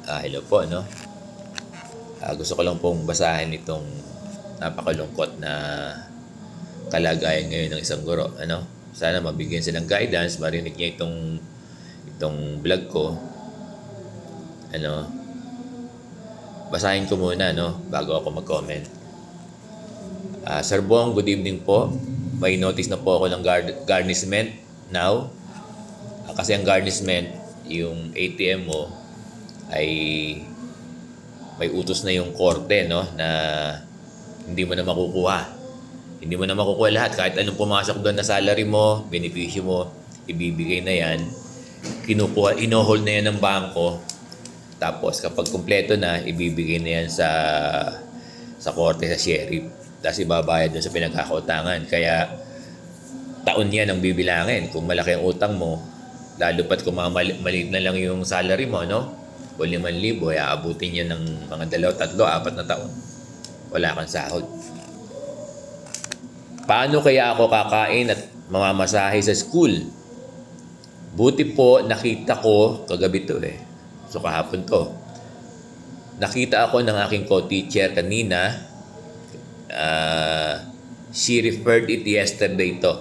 Hello po, no? Gusto ko lang pong basahin itong napakalungkot na kalagayan ngayon ng isang guro, ano? Sana mabigyan siya ng guidance, marinig niya itong vlog ko. Ano? Basahin ko muna, no? Bago ako mag-comment. Sir Bong, good evening po. May notice na po ako ng garnishment now. Kasi ang garnishment, yung ATM mo, ay may utos na yung korte, no, na hindi mo na makukuha. Hindi mo na makukuha lahat. Kahit anong pumasok doon na salary mo, benepisyo mo, ibibigay na yan. Kinukuha, ino-hold na yan ng bangko. Tapos kapag kumpleto na, ibibigay na yan sa korte, sa sheriff. Tapos ibabayad doon sa pinagkakautangan. Kaya taon yan ang bibilangin. Kung malaki ang utang mo, lalo pat kung maliit na lang yung salary mo, no? O 5,000, aabutin niya ng mga 2, 3, 4 na taon. Wala kang sahod. Paano kaya ako kakain at mamamasahe sa school? Buti po, nakita ko, kagabi to So kahapon to. Nakita ako ng aking co-teacher kanina. She referred it yesterday to.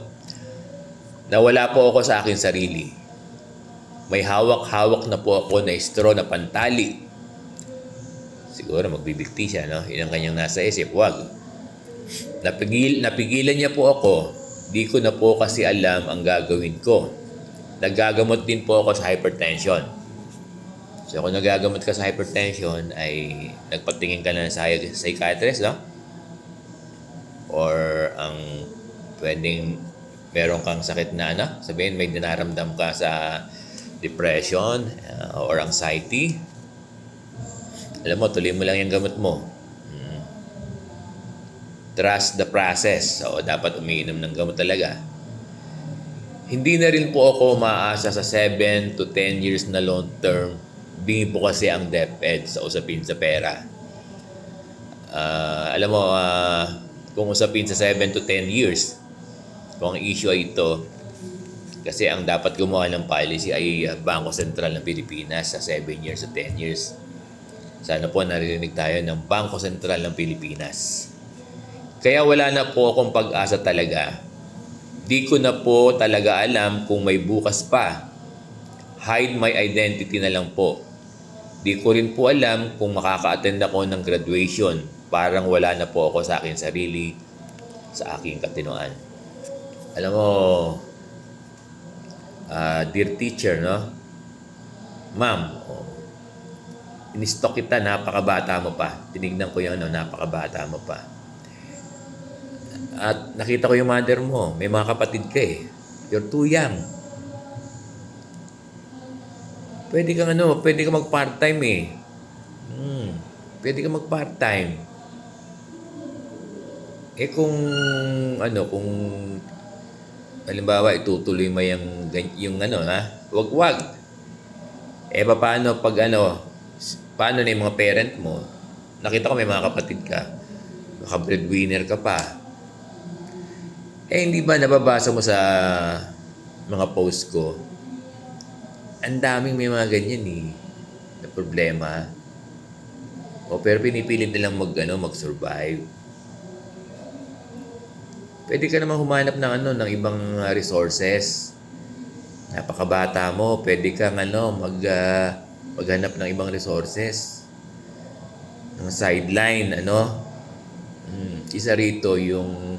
Nawala po ako sa aking sarili. May hawak-hawak na po ako na straw na pantali. Siguro magbibigti siya, no? Yun ang kanyang nasa isip. Wag. Napigilan niya po ako. Di ko na po kasi alam ang gagawin ko. Nagagamot din po ako sa hypertension. So kung nagagamot ka sa hypertension, ay nagpatingin ka na sa psychiatrist, no? Or ang pwedeng meron kang sakit na, sabihin may dinaramdam ka sa depression or anxiety. Alam mo, tuloy mo lang yung gamot mo. Trust the process. So, dapat umiinom ng gamot talaga. Hindi na rin po ako maasa sa 7 to 10 years na long term. Bingi po kasi ang DepEd sa usapin sa pera. Alam mo, kung usapin sa 7 to 10 years, kung ang issue ay ito, kasi ang dapat gumawa ng policy ay Bangko Sentral ng Pilipinas sa 7 years o 10 years. Sana po narinig tayo ng Bangko Sentral ng Pilipinas. Kaya wala na po akong pag-asa talaga. Di ko na po talaga alam kung may bukas pa. Hide my identity na lang po. Di ko rin po alam kung makaka-attend ako ng graduation. Parang wala na po ako sa akin sarili, sa aking katinoan. Alam mo, dear teacher, no? Ma'am, in-stock kita, napakabata mo pa. Tinignan ko yung napakabata mo pa. At nakita ko yung mother mo. May mga kapatid ka eh. You're too young. Pwede kang mag-part-time eh. Pwede kang mag-part-time. Kung halimbawa, itutuloy mo yung wag-wag. Paano pag paano na yung mga parent mo? Nakita ko may mga kapatid ka. Breadwinner ka pa. Hindi ba nababasa mo sa mga post ko? Ang daming may mga ganyan na problema. Pero pinipilit nilang mag-survive. Pwede ka naman humanap ng ibang resources. Napakabata mo, pwede kang maghanap ng ibang resources. Ng sideline, Isa rito yung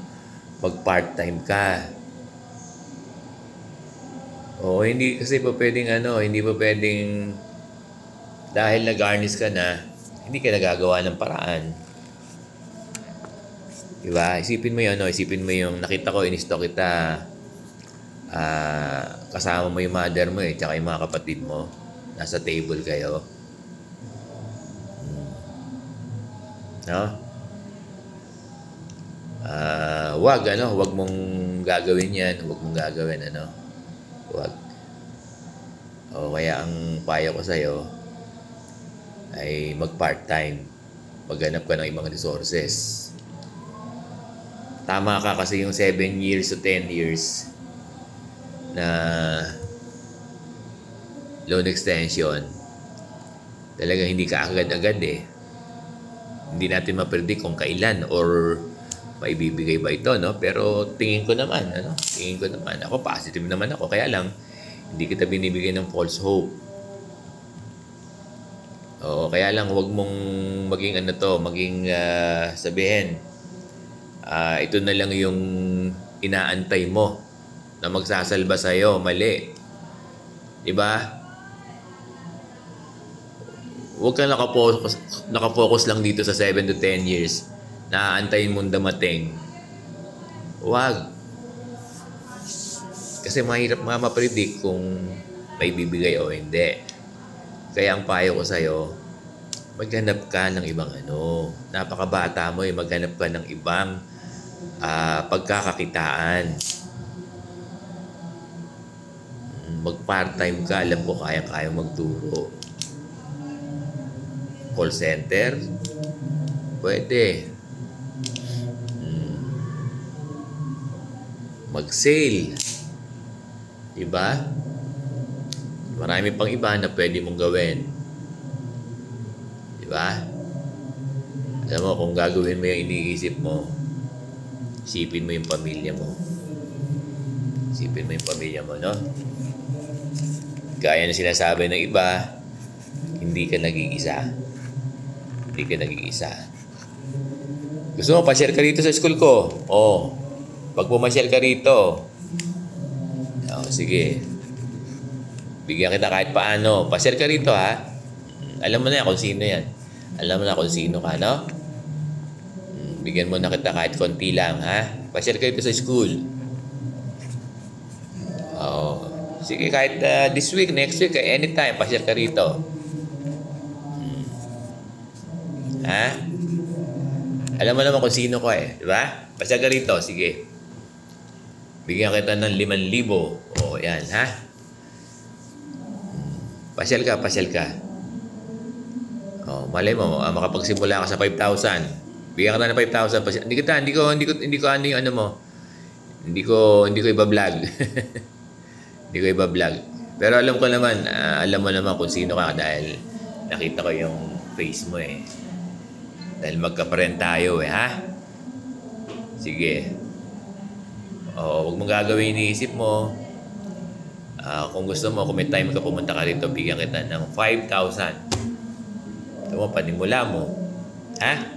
mag-part-time ka. Hindi kasi pa pwedeng hindi pa pwedeng dahil nag-garnish ka na, hindi ka nagagawa ng paraan. Diba? Isipin mo yung nakita ko, in-stock kita, kasama mo yung mother mo tsaka yung mga kapatid mo. Nasa table kayo. No? Wag mong gagawin yan. Wag mong gagawin, Wag. Kaya ang payo ko sa'yo ay mag-part-time. Maghanap ka ng ibang resources. Tama ka kasi yung 7 years to 10 years na loan extension Talagang hindi ka agad-agad eh. Hindi natin ma-predict kung kailan or maibibigay ba ito, no? Pero tingin ko naman, ako positive naman ako. Kaya lang, hindi kita binibigyan ng false hope. Oo, kaya lang wag mong maging sabihin, ito na lang yung inaantay mo na magsasalba sa'yo. Mali. Diba? Huwag ka nakafocus lang dito sa 7 to 10 years na aantayin mong damating. Huwag. Kasi mahirap ma-predict kung may bibigay o hindi. Kaya ang payo ko sa'yo, maghanap ka ng ibang napakabata mo maghanap ka ng ibang pagkakakitaan. Mag-part-time ka, alam ko kaya magturo. Call center, pwede. Mag-sale. Diba? Marami pang iba na pwede mong gawin. Diba? Alam mo, kung gagawin mo yung iniisip mo, isipin mo yung pamilya mo. No? Gaya na sinasabi ng iba, hindi ka nag-iisa. Gusto mo, pa-share ka rito sa school ko? Pag pumasyal ka rito, sige. Bigyan kita kahit paano. Pa-share ka rito, ha? Alam mo na kung sino yan. Alam mo na kung sino ka, no? Bigyan mo na kita kahit konti lang, ha? Pa-share ka rito sa school. Sige, kahit this week, next week, anytime, pa-share ka rito. Ha? Alam mo naman kung sino ko eh. Diba? Pa-share ka rito, sige. Bigyan kita ng 5,000. Yan, ha? Pasyal ka. Malay mo, makapagsimula ka sa 5,000. Bigyan ka na ng 5,000. Hindi ko iba-vlog. Hindi ko iba-vlog. Pero alam ko naman, alam mo naman kung sino ka dahil nakita ko yung face mo eh. Dahil magkaparent tayo eh, ha? Sige. Huwag mong gagawin iniisip mo. Kung gusto mo, kung may time ka pumunta ka rito, bigyan kita ng 5,000. Ito mo, panimula mo. Ha?